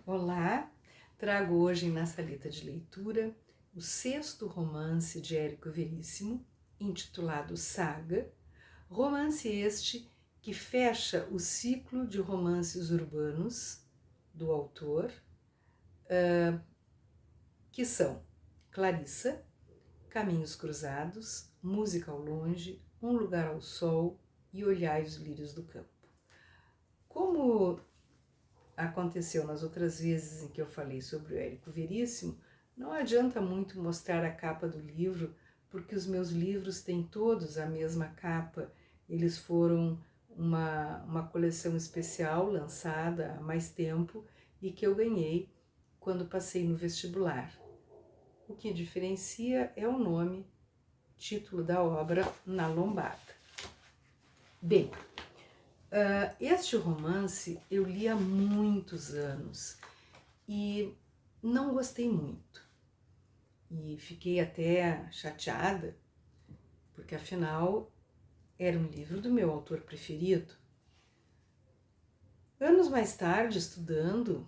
Olá, trago hoje na saleta de leitura o sexto romance de Érico Veríssimo, intitulado Saga, romance este que fecha o ciclo de romances urbanos do autor, que são Clarissa, Caminhos Cruzados, Música ao Longe, Um Lugar ao Sol e Olhai os Lírios do Campo. Como aconteceu nas outras vezes em que eu falei sobre o Érico Veríssimo, não adianta muito mostrar a capa do livro, porque os meus livros têm todos a mesma capa. Eles foram uma coleção especial lançada há mais tempo e que eu ganhei quando passei no vestibular. O que diferencia é o nome, título da obra na lombada. Bem, este romance eu li há muitos anos e não gostei muito. E fiquei até chateada, porque afinal era um livro do meu autor preferido. Anos mais tarde, estudando,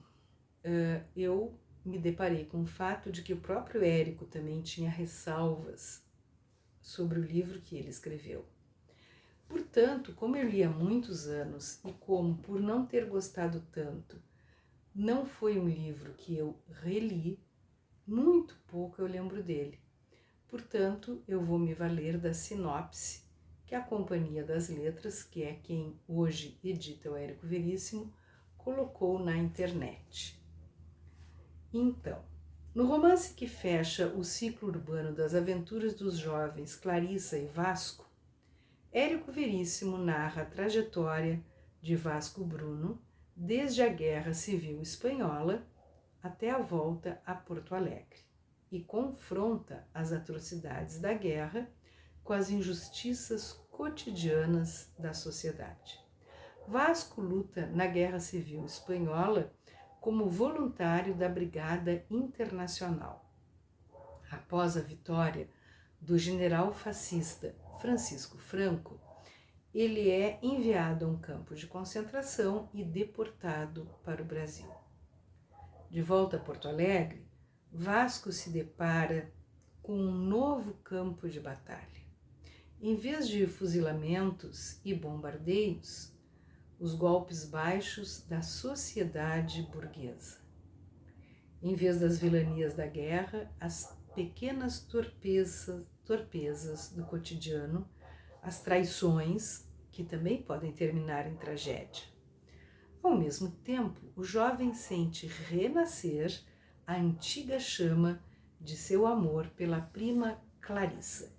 eu me deparei com o fato de que o próprio Érico também tinha ressalvas sobre o livro que ele escreveu. Portanto, como eu li há muitos anos e como, por não ter gostado tanto, não foi um livro que eu reli, muito pouco eu lembro dele. Portanto, eu vou me valer da sinopse que a Companhia das Letras, que é quem hoje edita o Érico Veríssimo, colocou na internet. Então, no romance que fecha o ciclo urbano das aventuras dos jovens Clarissa e Vasco, Érico Veríssimo narra a trajetória de Vasco Bruno desde a Guerra Civil Espanhola até a volta a Porto Alegre e confronta as atrocidades da guerra com as injustiças cotidianas da sociedade. Vasco luta na Guerra Civil Espanhola como voluntário da Brigada Internacional. Após a vitória do general fascista Francisco Franco, ele é enviado a um campo de concentração e deportado para o Brasil. De volta a Porto Alegre, Vasco se depara com um novo campo de batalha. Em vez de fuzilamentos e bombardeios, os golpes baixos da sociedade burguesa. Em vez das vilanias da guerra, as pequenas torpezas do cotidiano, as traições, que também podem terminar em tragédia. Ao mesmo tempo, o jovem sente renascer a antiga chama de seu amor pela prima Clarissa.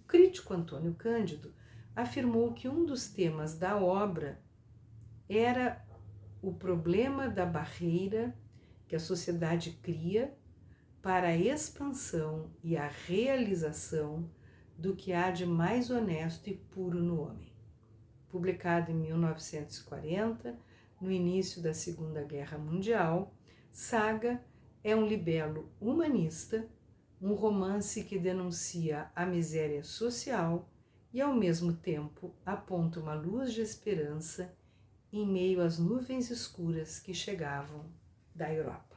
O crítico Antônio Cândido afirmou que um dos temas da obra era o problema da barreira que a sociedade cria para a expansão e a realização do que há de mais honesto e puro no homem. Publicado em 1940, no início da Segunda Guerra Mundial, Saga é um libelo humanista, um romance que denuncia a miséria social e, ao mesmo tempo, aponta uma luz de esperança em meio às nuvens escuras que chegavam da Europa.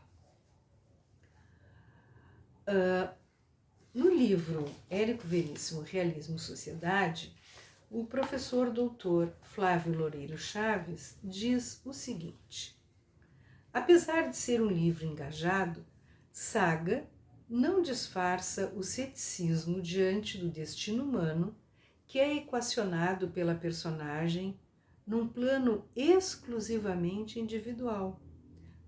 No livro Érico Veríssimo, Realismo e Sociedade, o professor doutor Flávio Loureiro Chaves diz o seguinte: apesar de ser um livro engajado, Saga não disfarça o ceticismo diante do destino humano que é equacionado pela personagem num plano exclusivamente individual.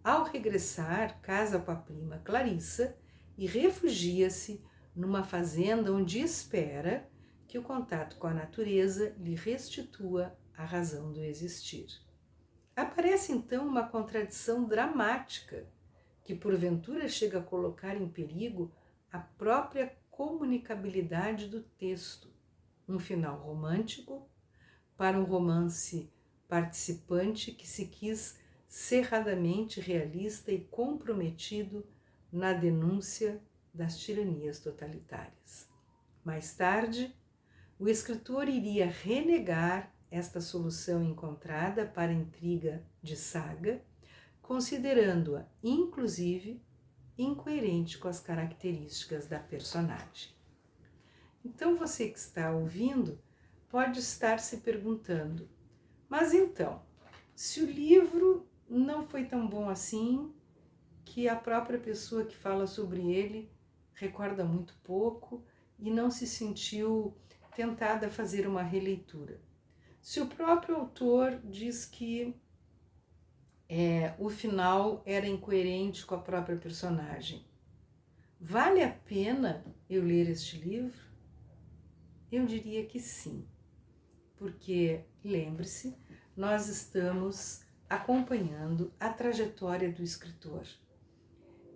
Ao regressar, casa com a prima Clarissa e refugia-se numa fazenda onde espera que o contato com a natureza lhe restitua a razão do existir. Aparece então uma contradição dramática que porventura chega a colocar em perigo a própria comunicabilidade do texto, um final romântico para um romance participante que se quis cerradamente realista e comprometido na denúncia das tiranias totalitárias. Mais tarde, o escritor iria renegar esta solução encontrada para a intriga de Saga, considerando-a, inclusive, incoerente com as características da personagem. Então, você que está ouvindo pode estar se perguntando, mas então, se o livro não foi tão bom assim, que a própria pessoa que fala sobre ele recorda muito pouco e não se sentiu tentada a fazer uma releitura. Se o próprio autor diz que o final era incoerente com a própria personagem, vale a pena eu ler este livro? Eu diria que sim, porque, lembre-se, nós estamos acompanhando a trajetória do escritor.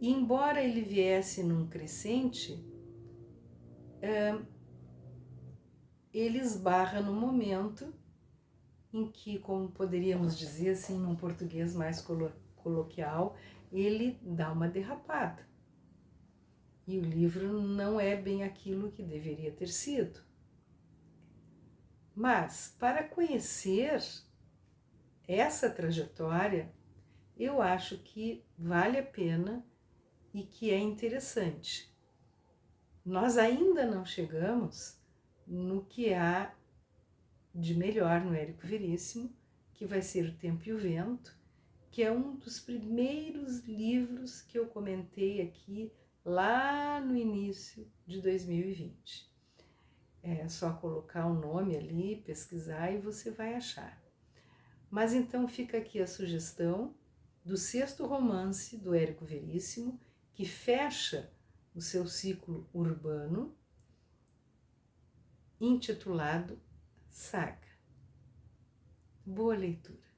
E embora ele viesse num crescente, ele esbarra no momento em que, como poderíamos dizer assim, num português mais coloquial, ele dá uma derrapada. E o livro não é bem aquilo que deveria ter sido. Mas, para conhecer essa trajetória, eu acho que vale a pena e que é interessante. Nós ainda não chegamos no que há de melhor no Érico Veríssimo, que vai ser O Tempo e o Vento, que é um dos primeiros livros que eu comentei aqui lá no início de 2020. É só colocar o nome ali, pesquisar e você vai achar. Mas então fica aqui a sugestão do 6º romance do Érico Veríssimo, que fecha o seu ciclo urbano, intitulado Saga. Boa leitura!